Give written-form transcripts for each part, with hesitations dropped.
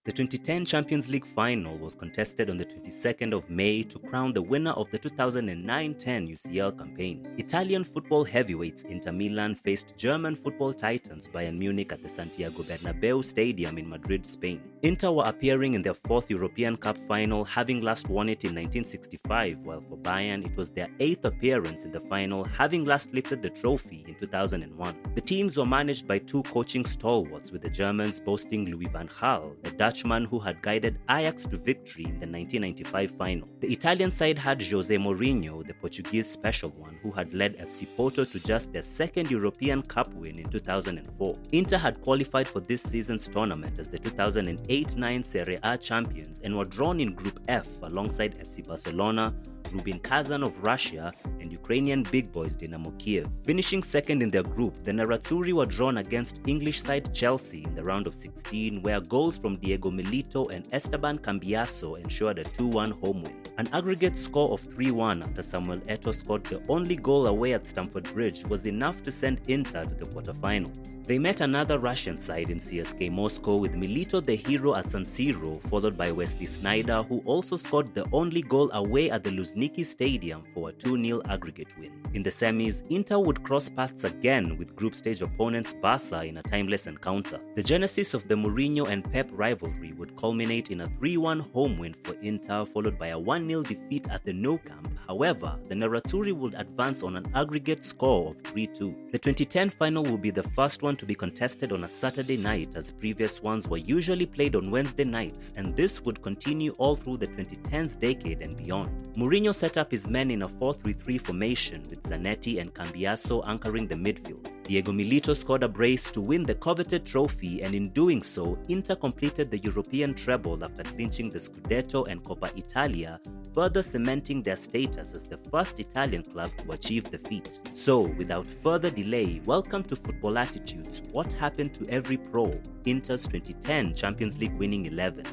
The 2010 Champions League final was contested on the 22nd of May to crown the winner of the 2009-10 UCL campaign. Italian football heavyweights Inter Milan faced German football titans Bayern Munich at the Santiago Bernabeu Stadium in Madrid, Spain. Inter were appearing in their fourth European Cup final, having last won it in 1965, while for Bayern it was their eighth appearance in the final, having last lifted the trophy in 2001. The teams were managed by two coaching stalwarts, with the Germans boasting Louis van Gaal, the Dutchman who had guided Ajax to victory in the 1995 final. The Italian side had Jose Mourinho, the Portuguese special one, who had led FC Porto to just their second European Cup win in 2004. Inter had qualified for this season's tournament as the 2008-9 Serie A champions and were drawn in Group F alongside FC Barcelona, Rubin Kazan of Russia, and Ukrainian big boys Dynamo Kiev. Finishing second in their group, the Nerazzurri were drawn against English side Chelsea in the round of 16, where goals from Diego Milito and Esteban Cambiaso ensured a 2-1 home win. An aggregate score of 3-1 after Samuel Eto'o scored the only goal away at Stamford Bridge was enough to send Inter to the quarterfinals. They met another Russian side in CSKA Moscow, with Milito the hero at San Siro, followed by Wesley Sneijder, who also scored the only goal away at the Luzhniki Stadium for a 2-0 aggregate win. In the semis, Inter would cross paths again with group stage opponents Barca in a timeless encounter. The genesis of the Mourinho and Pep rivalry would culminate in a 3-1 home win for Inter, followed by a 1-0 defeat at the Nou Camp. However, the Nerazzurri would advance on an aggregate score of 3-2. The 2010 final will be the first one to be contested on a Saturday night, as previous ones were usually played on Wednesday nights, and this would continue all through the 2010s decade and beyond. Mourinho set up his men in a 4-3-3 formation, with Zanetti and Cambiaso anchoring the midfield. Diego Milito scored a brace to win the coveted trophy, and in doing so, Inter completed the European treble after clinching the Scudetto and Coppa Italia, further cementing their status as the first Italian club to achieve the feat. So, without further delay, welcome to Football Attitudes, what happened to every pro, Inter's 2010 Champions League winning 11.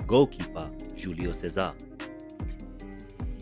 Goalkeeper, Julio Cesar.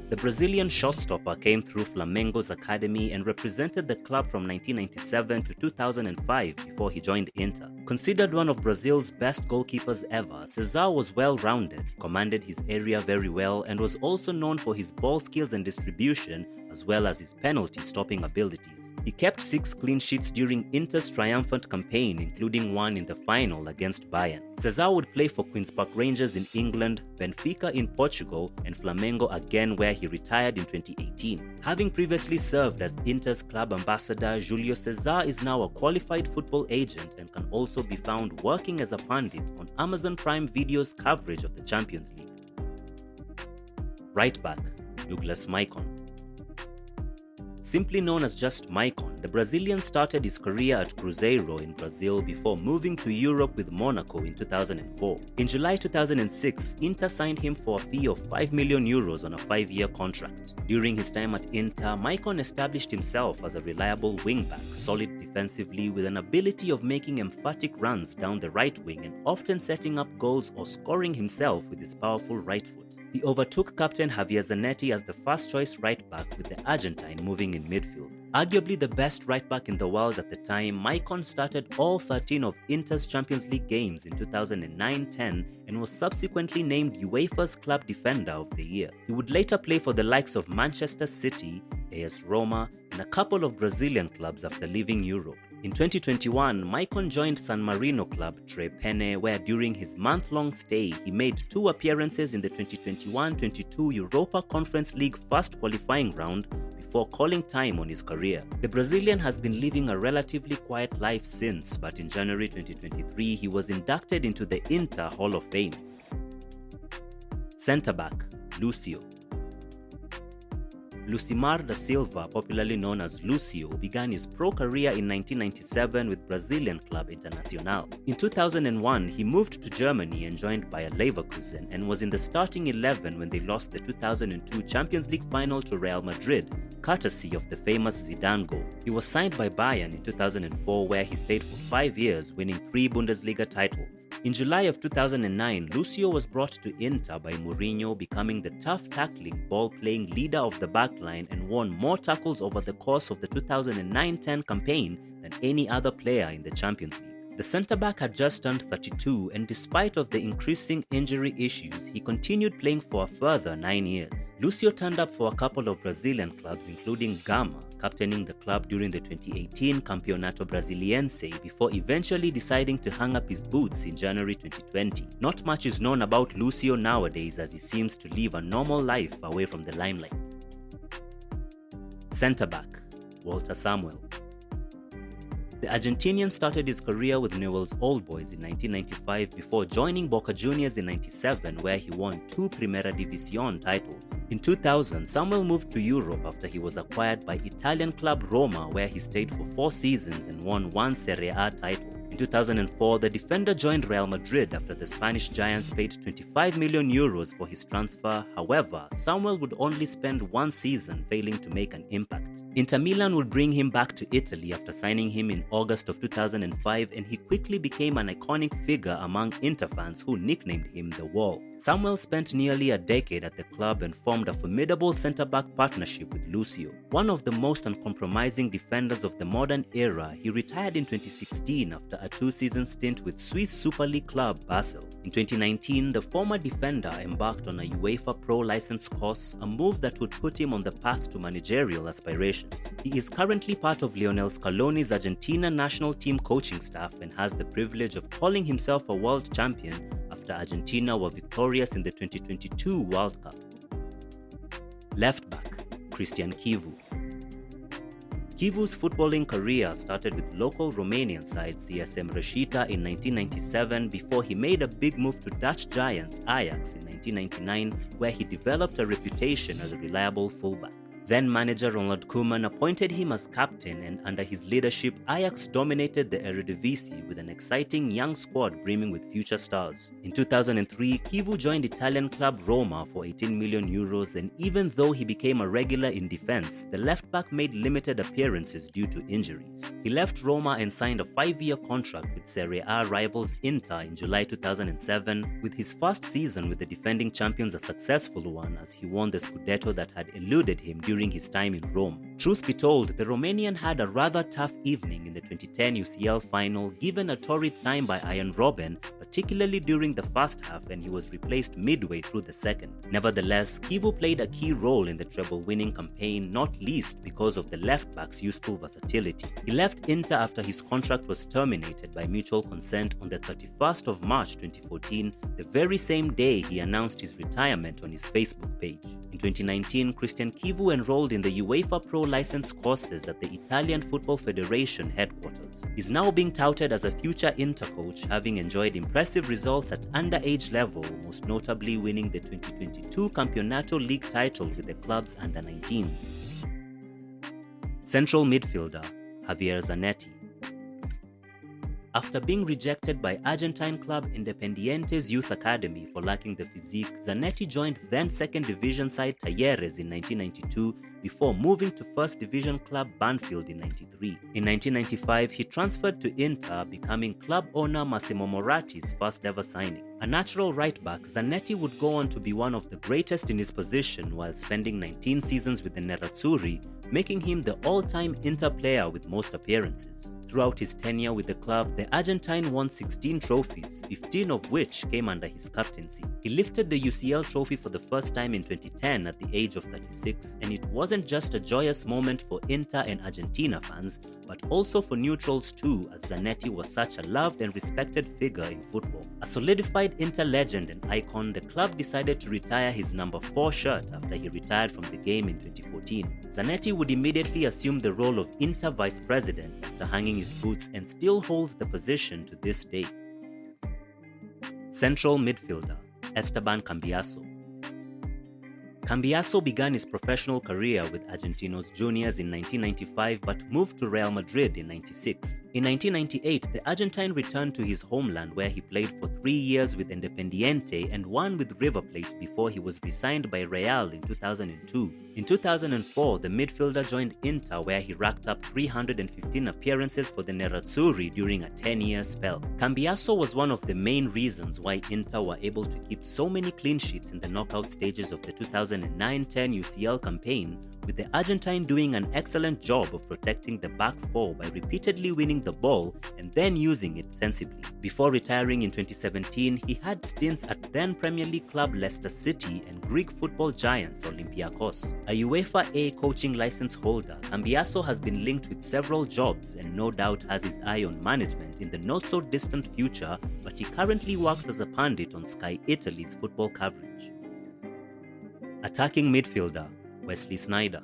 The Brazilian shotstopper came through Flamengo's academy and represented the club from 1997 to 2005 before he joined Inter. Considered one of Brazil's best goalkeepers ever, Cesar was well-rounded, commanded his area very well, and was also known for his ball skills and distribution, as well as his penalty-stopping abilities. He kept 6 clean sheets during Inter's triumphant campaign, including one in the final against Bayern. Cesar would play for Queen's Park Rangers in England, Benfica in Portugal, and Flamengo again, where he retired in 2018. Having previously served as Inter's club ambassador, Julio Cesar is now a qualified football agent and can also be found working as a pundit on Amazon Prime Video's coverage of the Champions League. Right back, Douglas Maicon. Simply known as just Maicon, the Brazilian started his career at Cruzeiro in Brazil before moving to Europe with Monaco in 2004. In July 2006, Inter signed him for a fee of €5 million on a 5-year contract. During his time at Inter, Maicon established himself as a reliable wing-back, solid defensively, with an ability of making emphatic runs down the right wing and often setting up goals or scoring himself with his powerful right foot. He overtook captain Javier Zanetti as the first-choice right-back, with the Argentine moving in midfield. Arguably the best right-back in the world at the time, Maicon started all 13 of Inter's Champions League games in 2009-10 and was subsequently named UEFA's Club Defender of the Year. He would later play for the likes of Manchester City, AS Roma, and a couple of Brazilian clubs after leaving Europe. In 2021, Maicon joined San Marino club Tre Penne, where during his month-long stay, he made 2 appearances in the 2021-22 Europa Conference League first qualifying round before calling time on his career. The Brazilian has been living a relatively quiet life since, but in January 2023, he was inducted into the Inter Hall of Fame. Centre-back, Lucio. Lucimar da Silva, popularly known as Lucio, began his pro career in 1997 with Brazilian club Internacional. In 2001, he moved to Germany and joined Bayer Leverkusen and was in the starting 11 when they lost the 2002 Champions League final to Real Madrid, courtesy of the famous Zidane goal. He was signed by Bayern in 2004, where he stayed for 5 years, winning 3 Bundesliga titles. In July of 2009, Lucio was brought to Inter by Mourinho, becoming the tough-tackling, ball-playing leader of the backline and won more tackles over the course of the 2009-10 campaign than any other player in the Champions League. The centre-back had just turned 32 and despite of the increasing injury issues, he continued playing for a further 9 years. Lucio turned up for a couple of Brazilian clubs including Gama, captaining the club during the 2018 Campeonato Brasiliense before eventually deciding to hang up his boots in January 2020. Not much is known about Lucio nowadays as he seems to live a normal life away from the limelight. Centre-back, Walter Samuel. The Argentinian started his career with Newell's Old Boys in 1995 before joining Boca Juniors in 97 where he won 2 Primera División titles. In 2000, Samuel moved to Europe after he was acquired by Italian club Roma where he stayed for 4 seasons and won 1 Serie A title. In 2004, the defender joined Real Madrid after the Spanish Giants paid 25 million euros for his transfer. However, Samuel would only spend 1 season, failing to make an impact. Inter Milan would bring him back to Italy after signing him in August of 2005, and he quickly became an iconic figure among Inter fans who nicknamed him the Wall. Samuel spent nearly a decade at the club and formed a formidable centre-back partnership with Lucio. One of the most uncompromising defenders of the modern era, he retired in 2016 after a 2-season stint with Swiss Super League club Basel. In 2019, the former defender embarked on a UEFA Pro license course, a move that would put him on the path to managerial aspirations. He is currently part of Lionel Scaloni's Argentina national team coaching staff and has the privilege of calling himself a world champion after Argentina were victorious in the 2022 World Cup. Left back, Cristian Chivu. Chivu's footballing career started with local Romanian side CSM Reșița in 1997 before he made a big move to Dutch giants Ajax in 1999 where he developed a reputation as a reliable fullback. Then manager Ronald Koeman appointed him as captain and under his leadership, Ajax dominated the Eredivisie with an exciting young squad brimming with future stars. In 2003, Chivu joined Italian club Roma for 18 million euros and even though he became a regular in defense, the left-back made limited appearances due to injuries. He left Roma and signed a 5-year contract with Serie A rivals Inter in July 2007, with his first season with the defending champions a successful one as he won the Scudetto that had eluded him during his time in Rome. Truth be told, the Romanian had a rather tough evening in the 2010 UCL final, given a torrid time by Ian Robben, particularly during the first half when he was replaced midway through the second. Nevertheless, Chivu played a key role in the treble-winning campaign, not least because of the left-back's useful versatility. He left Inter after his contract was terminated by mutual consent on the 31st of March 2014, the very same day he announced his retirement on his Facebook page. In 2019, Cristian Chivu enrolled in the UEFA Pro license courses at the Italian Football Federation headquarters. He's now being touted as a future Inter coach, having enjoyed impressive results at underage level, most notably winning the 2022 Campeonato League title with the club's under-19s. Central midfielder, Javier Zanetti. After being rejected by Argentine club Independiente's youth academy for lacking the physique, Zanetti joined then second division side Talleres in 1992 before moving to first division club Banfield in 93. In 1995, he transferred to Inter, becoming club owner Massimo Moratti's first ever signing. A natural right-back, Zanetti would go on to be one of the greatest in his position while spending 19 seasons with the Nerazzurri, making him the all-time Inter player with most appearances. Throughout his tenure with the club, the Argentine won 16 trophies, 15 of which came under his captaincy. He lifted the UCL trophy for the first time in 2010 at the age of 36, and it wasn't just a joyous moment for Inter and Argentina fans, but also for neutrals too, as Zanetti was such a loved and respected figure in football. A solidified Inter legend and icon, the club decided to retire his number 4 shirt after he retired from the game in 2014. Zanetti would immediately assume the role of Inter vice president after hanging his boots and still holds the position to this day. Central midfielder, Esteban Cambiaso. Cambiaso began his professional career with Argentinos Juniors in 1995 but moved to Real Madrid in 1996. In 1998, the Argentine returned to his homeland where he played for 3 years with Independiente and 1 with River Plate before he was re-signed by Real in 2002. In 2004, the midfielder joined Inter where he racked up 315 appearances for the Nerazzurri during a 10-year spell. Cambiaso was one of the main reasons why Inter were able to keep so many clean sheets in the knockout stages of the 2009-10 UCL campaign, with the Argentine doing an excellent job of protecting the back four by repeatedly winning the ball and then using it sensibly. Before retiring in 2017, he had stints at then Premier League club Leicester City and Greek football giants Olympiacos. A UEFA A coaching license holder, Cambiaso has been linked with several jobs and no doubt has his eye on management in the not-so-distant future, but he currently works as a pundit on Sky Italy's football coverage. Attacking midfielder, Wesley Sneijder.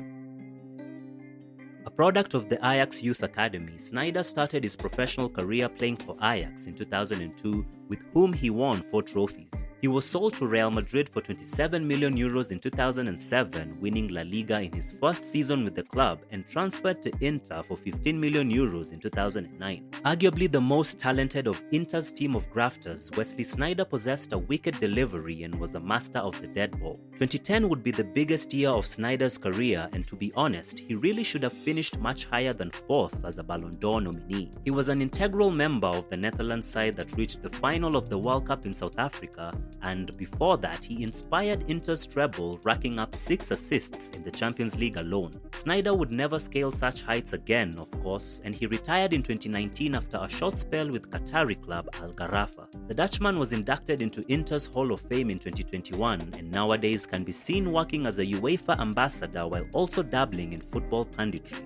A product of the Ajax Youth Academy, Sneijder started his professional career playing for Ajax in 2002, with whom he won 4 trophies. He was sold to Real Madrid for €27 million in 2007, winning La Liga in his first season with the club, and transferred to Inter for €15 million in 2009. Arguably the most talented of Inter's team of grafters, Wesley Sneijder possessed a wicked delivery and was a master of the dead ball. 2010 would be the biggest year of Sneijder's career, and to be honest, he really should have finished much higher than 4th as a Ballon d'Or nominee. He was an integral member of the Netherlands side that reached the final of the World Cup in South Africa, and before that he inspired Inter's treble, racking up 6 assists in the Champions League alone. Sneijder would never scale such heights again, of course, and he retired in 2019 after a short spell with Qatari club Al Gharafa. The Dutchman was inducted into Inter's Hall of Fame in 2021 and nowadays can be seen working as a UEFA ambassador while also dabbling in football punditry.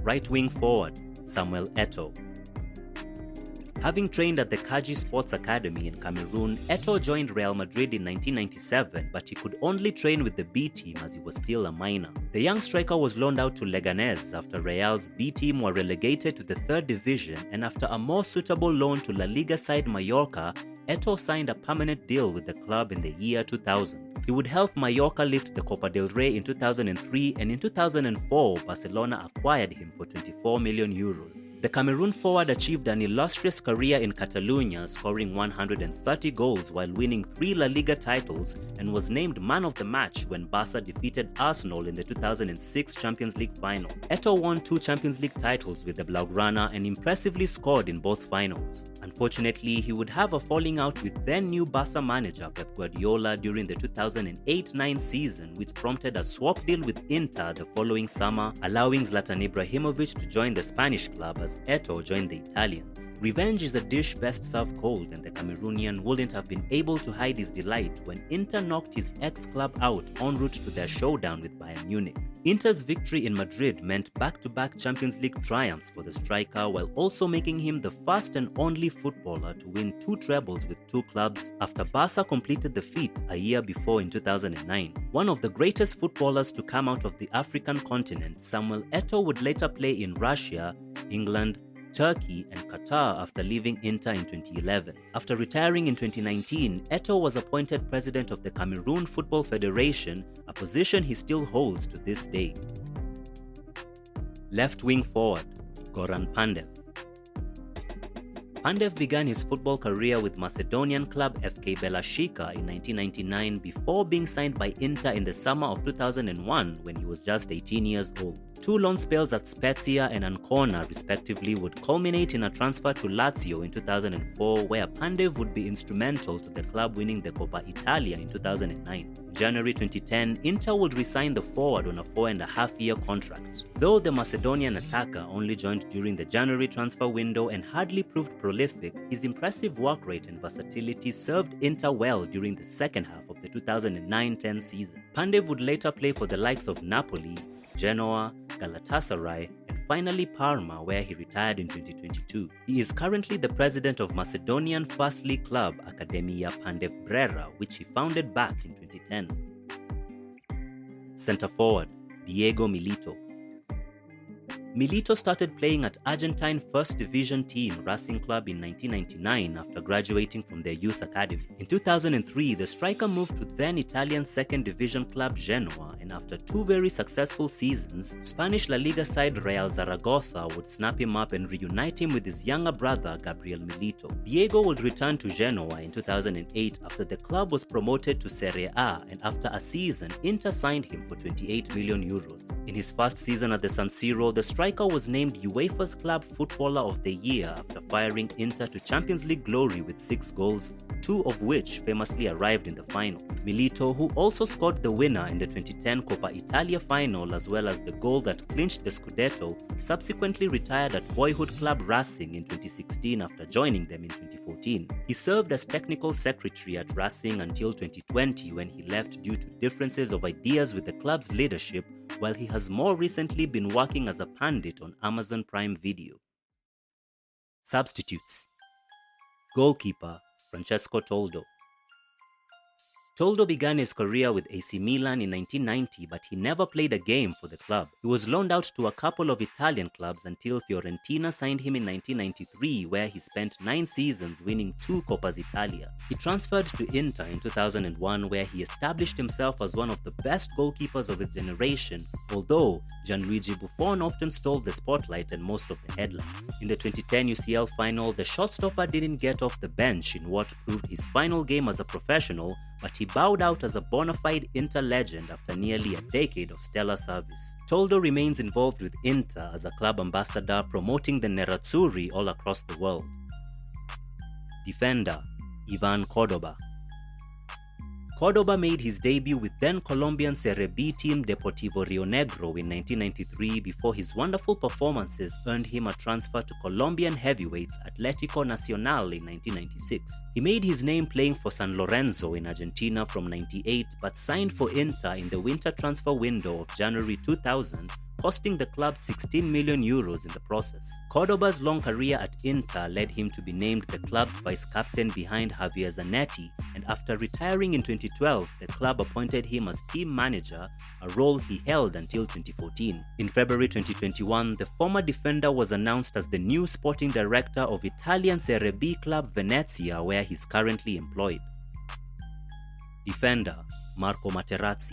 Right wing forward, Samuel Eto'o. Having trained at the Kaji Sports Academy in Cameroon, Eto'o joined Real Madrid in 1997, but he could only train with the B team as he was still a minor. The young striker was loaned out to Leganés after Real's B team were relegated to the 3rd division, and after a more suitable loan to La Liga side Mallorca, Eto'o signed a permanent deal with the club in the year 2000. He would help Mallorca lift the Copa del Rey in 2003, and in 2004, Barcelona acquired him for €24 million. The Cameroon forward achieved an illustrious career in Catalonia, scoring 130 goals while winning 3 La Liga titles, and was named man of the match when Barca defeated Arsenal in the 2006 Champions League final. Eto'o won 2 Champions League titles with the Blaugrana and impressively scored in both finals. Unfortunately, he would have a falling out with then-new Barca manager Pep Guardiola during the 2008-9 season, which prompted a swap deal with Inter the following summer, allowing Zlatan Ibrahimovic to join the Spanish club as Eto'o joined the Italians. Revenge is a dish best served cold, and the Cameroonian wouldn't have been able to hide his delight when Inter knocked his ex-club out en route to their showdown with Bayern Munich. Inter's victory in Madrid meant back-to-back Champions League triumphs for the striker, while also making him the first and only footballer to win 2 trebles with 2 clubs after Barca completed the feat a year before in 2009. One of the greatest footballers to come out of the African continent, Samuel Eto'o would later play in Russia, England, Turkey and Qatar after leaving Inter in 2011. After retiring in 2019, Eto'o was appointed president of the Cameroon Football Federation, a position he still holds to this day. Left wing forward, Goran Pandev. Pandev began his football career with Macedonian club FK Belashika in 1999 before being signed by Inter in the summer of 2001 when he was just 18 years old. 2 loan spells at Spezia and Ancona respectively would culminate in a transfer to Lazio in 2004, where Pandev would be instrumental to the club winning the Coppa Italia in 2009. In January 2010, Inter would re-sign the forward on a 4.5-year contract. Though the Macedonian attacker only joined during the January transfer window and hardly proved prolific, his impressive work rate and versatility served Inter well during the second half of the 2009-10 season. Pandev would later play for the likes of Napoli, Genoa, Galatasaray, and finally Parma, where he retired in 2022. He is currently the president of Macedonian First League club Academia Pandev Brera, which he founded back in 2010. Centre forward, Diego Milito. Milito started playing at Argentine First Division team Racing Club in 1999 after graduating from their youth academy. In 2003, the striker moved to then Italian Second Division club Genoa, and after 2 very successful seasons, Spanish La Liga side Real Zaragoza would snap him up and reunite him with his younger brother Gabriel Milito. Diego would return to Genoa in 2008 after the club was promoted to Serie A, and after a season, Inter signed him for €28 million. In his first season at the San Siro, the striker striker was named UEFA's Club Footballer of the Year after firing Inter to Champions League glory with 6 goals, 2 of which famously arrived in the final. Milito, who also scored the winner in the 2010 Coppa Italia final as well as the goal that clinched the Scudetto, subsequently retired at boyhood club Racing in 2016 after joining them in 2014. He served as technical secretary at Racing until 2020 when he left due to differences of ideas with the club's leadership, while he has more recently been working as a pundit on Amazon Prime Video. Substitutes: Goalkeeper Francesco Toldo. Toldo began his career with AC Milan in 1990, but he never played a game for the club. He was loaned out to a couple of Italian clubs until Fiorentina signed him in 1993, where he spent 9 seasons winning 2 Coppas Italia. He transferred to Inter in 2001, where he established himself as one of the best goalkeepers of his generation, although Gianluigi Buffon often stole the spotlight and most of the headlines. In the 2010 UCL final, the shotstopper didn't get off the bench in what proved his final game as a professional, but he bowed out as a bona fide Inter legend after nearly a decade of stellar service. Toldo remains involved with Inter as a club ambassador, promoting the Nerazzurri all across the world. Defender Ivan Cordoba. Cordoba made his debut with then Colombian Serie B team Deportivo Rio Negro in 1993 before his wonderful performances earned him a transfer to Colombian heavyweights Atlético Nacional in 1996. He made his name playing for San Lorenzo in Argentina from 98 but signed for Inter in the winter transfer window of January 2000, costing the club 16 million euros in the process. Cordoba's long career at Inter led him to be named the club's vice-captain behind Javier Zanetti, and after retiring in 2012, the club appointed him as team manager, a role he held until 2014. In February 2021, the former defender was announced as the new sporting director of Italian Serie B club Venezia, where he's currently employed. Defender Marco Materazzi.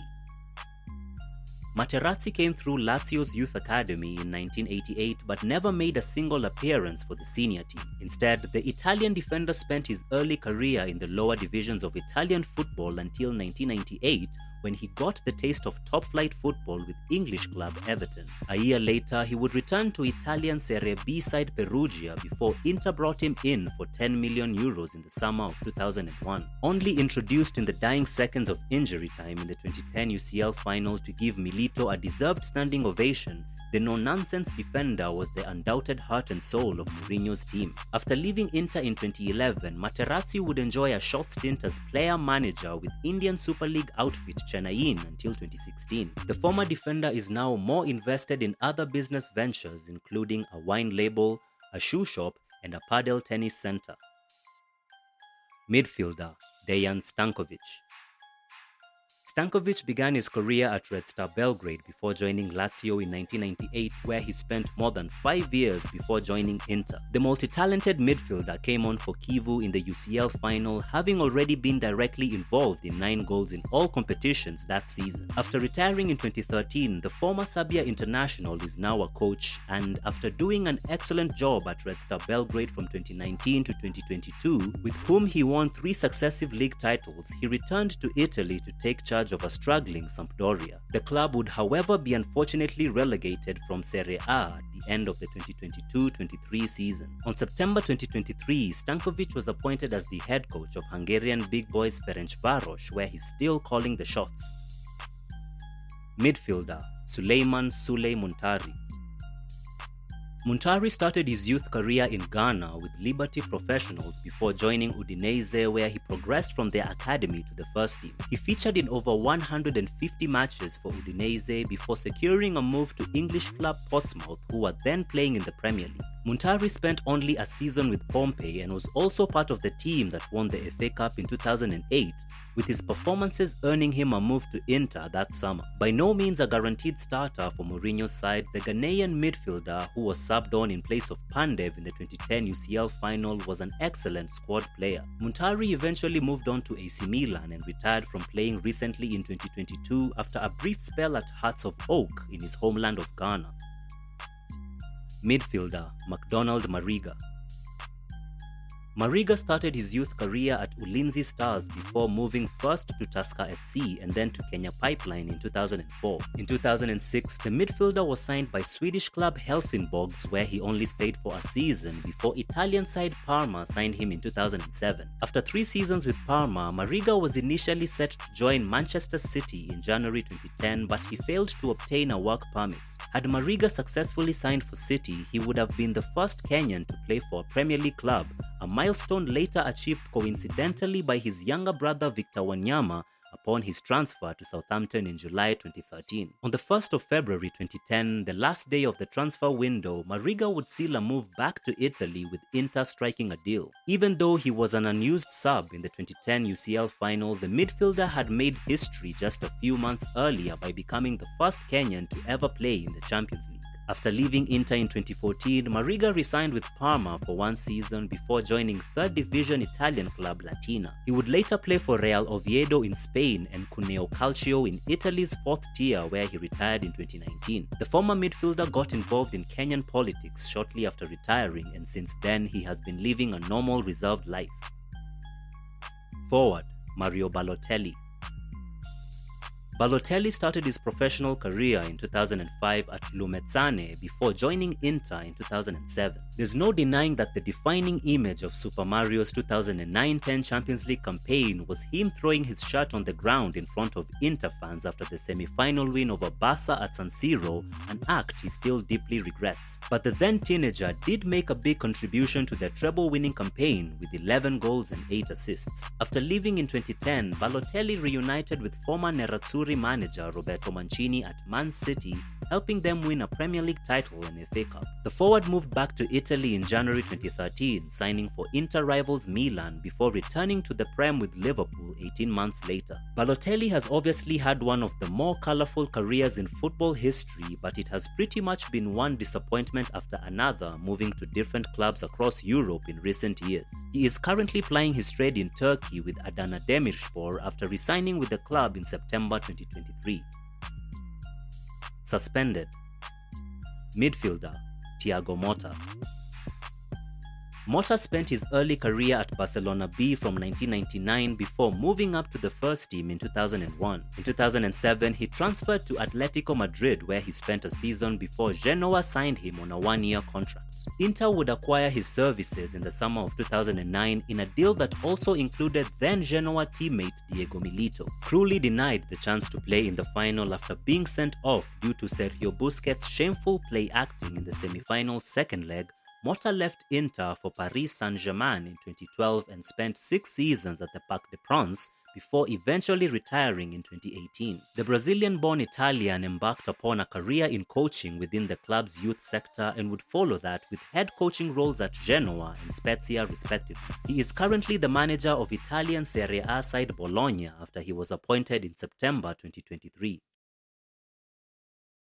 Materazzi came through Lazio's youth academy in 1988 but never made a single appearance for the senior team. Instead, the Italian defender spent his early career in the lower divisions of Italian football until 1998, when he got the taste of top-flight football with English club Everton. A year later, he would return to Italian Serie B side Perugia before Inter brought him in for 10 million euros in the summer of 2001. Only introduced in the dying seconds of injury time in the 2010 UCL final to give Milito a deserved standing ovation, the no-nonsense defender was the undoubted heart and soul of Mourinho's team. After leaving Inter in 2011, Materazzi would enjoy a short stint as player-manager with Indian Super League outfit Chennaiyin until 2016. The former defender is now more invested in other business ventures, including a wine label, a shoe shop, and a padel tennis center. Midfielder Dejan Stankovic. Stankovic began his career at Red Star Belgrade before joining Lazio in 1998, where he spent more than 5 years before joining Inter. The multi-talented midfielder came on for Kivu in the UCL final, having already been directly involved in 9 goals in all competitions that season. After retiring in 2013, the former Serbia international is now a coach, and after doing an excellent job at Red Star Belgrade from 2019 to 2022, with whom he won 3 successive league titles, he returned to Italy to take charge of a struggling Sampdoria. The club would, however, be unfortunately relegated from Serie A at the end of the 2022-23 season. On September 2023, Stankovic was appointed as the head coach of Hungarian big boys Ferencváros, where he's still calling the shots. Midfielder Suleiman Sule Muntari. Muntari started his youth career in Ghana with Liberty Professionals before joining Udinese, where he progressed from their academy to the first team. He featured in over 150 matches for Udinese before securing a move to English club Portsmouth, who were then playing in the Premier League. Muntari spent only a season with Pompey and was also part of the team that won the FA Cup in 2008, with his performances earning him a move to Inter that summer. By no means a guaranteed starter for Mourinho's side, the Ghanaian midfielder, who was subbed on in place of Pandev in the 2010 UCL final, was an excellent squad player. Muntari eventually moved on to AC Milan and retired from playing recently in 2022 after a brief spell at Hearts of Oak in his homeland of Ghana. Midfielder McDonald Mariga. Mariga started his youth career at Ulinzi Stars before moving first to Tusker FC and then to Kenya Pipeline in 2004. In 2006, the midfielder was signed by Swedish club Helsingborgs, where he only stayed for a season before Italian side Parma signed him in 2007. After 3 seasons with Parma, Mariga was initially set to join Manchester City in January 2010, but he failed to obtain a work permit. Had Mariga successfully signed for City, he would have been the first Kenyan to play for a Premier League club, a milestone later achieved coincidentally by his younger brother Victor Wanyama upon his transfer to Southampton in July 2013. On the 1st of February 2010, the last day of the transfer window, Mariga would seal a move back to Italy with Inter striking a deal. Even though he was an unused sub in the 2010 UCL final, the midfielder had made history just a few months earlier by becoming the first Kenyan to ever play in the Champions League. After leaving Inter in 2014, Mariga resigned with Parma for 1 season before joining 3rd division Italian club Latina. He would later play for Real Oviedo in Spain and Cuneo Calcio in Italy's 4th tier, where he retired in 2019. The former midfielder got involved in Kenyan politics shortly after retiring, and since then he has been living a normal reserved life. Forward, Mario Balotelli. Balotelli started his professional career in 2005 at Lumezzane before joining Inter in 2007. There's no denying that the defining image of Super Mario's 2009-10 Champions League campaign was him throwing his shirt on the ground in front of Inter fans after the semi-final win over Barca at San Siro, an act he still deeply regrets. But the then teenager did make a big contribution to their treble-winning campaign with 11 goals and 8 assists. After leaving in 2010, Balotelli reunited with former Nerazzurri manager Roberto Mancini at Man City, helping them win a Premier League title and FA Cup. The forward moved back to Italy in January 2013, signing for Inter rivals Milan before returning to the Prem with Liverpool 18 months later. Balotelli has obviously had one of the more colourful careers in football history, but it has pretty much been one disappointment after another, moving to different clubs across Europe in recent years. He is currently plying his trade in Turkey with Adana Demirspor after resigning with the club in September 2023. Suspended. Midfielder, Thiago Motta. Motta spent his early career at Barcelona B from 1999 before moving up to the first team in 2001. In 2007, he transferred to Atletico Madrid, where he spent a season before Genoa signed him on a 1-year contract. Inter would acquire his services in the summer of 2009 in a deal that also included then Genoa teammate Diego Milito. Cruelly denied the chance to play in the final after being sent off due to Sergio Busquets' shameful play acting in the semi-final second leg, Motta left Inter for Paris Saint-Germain in 2012 and spent 6 seasons at the Parc des Princes before eventually retiring in 2018. The Brazilian-born Italian embarked upon a career in coaching within the club's youth sector and would follow that with head coaching roles at Genoa and Spezia respectively. He is currently the manager of Italian Serie A side Bologna after he was appointed in September 2023.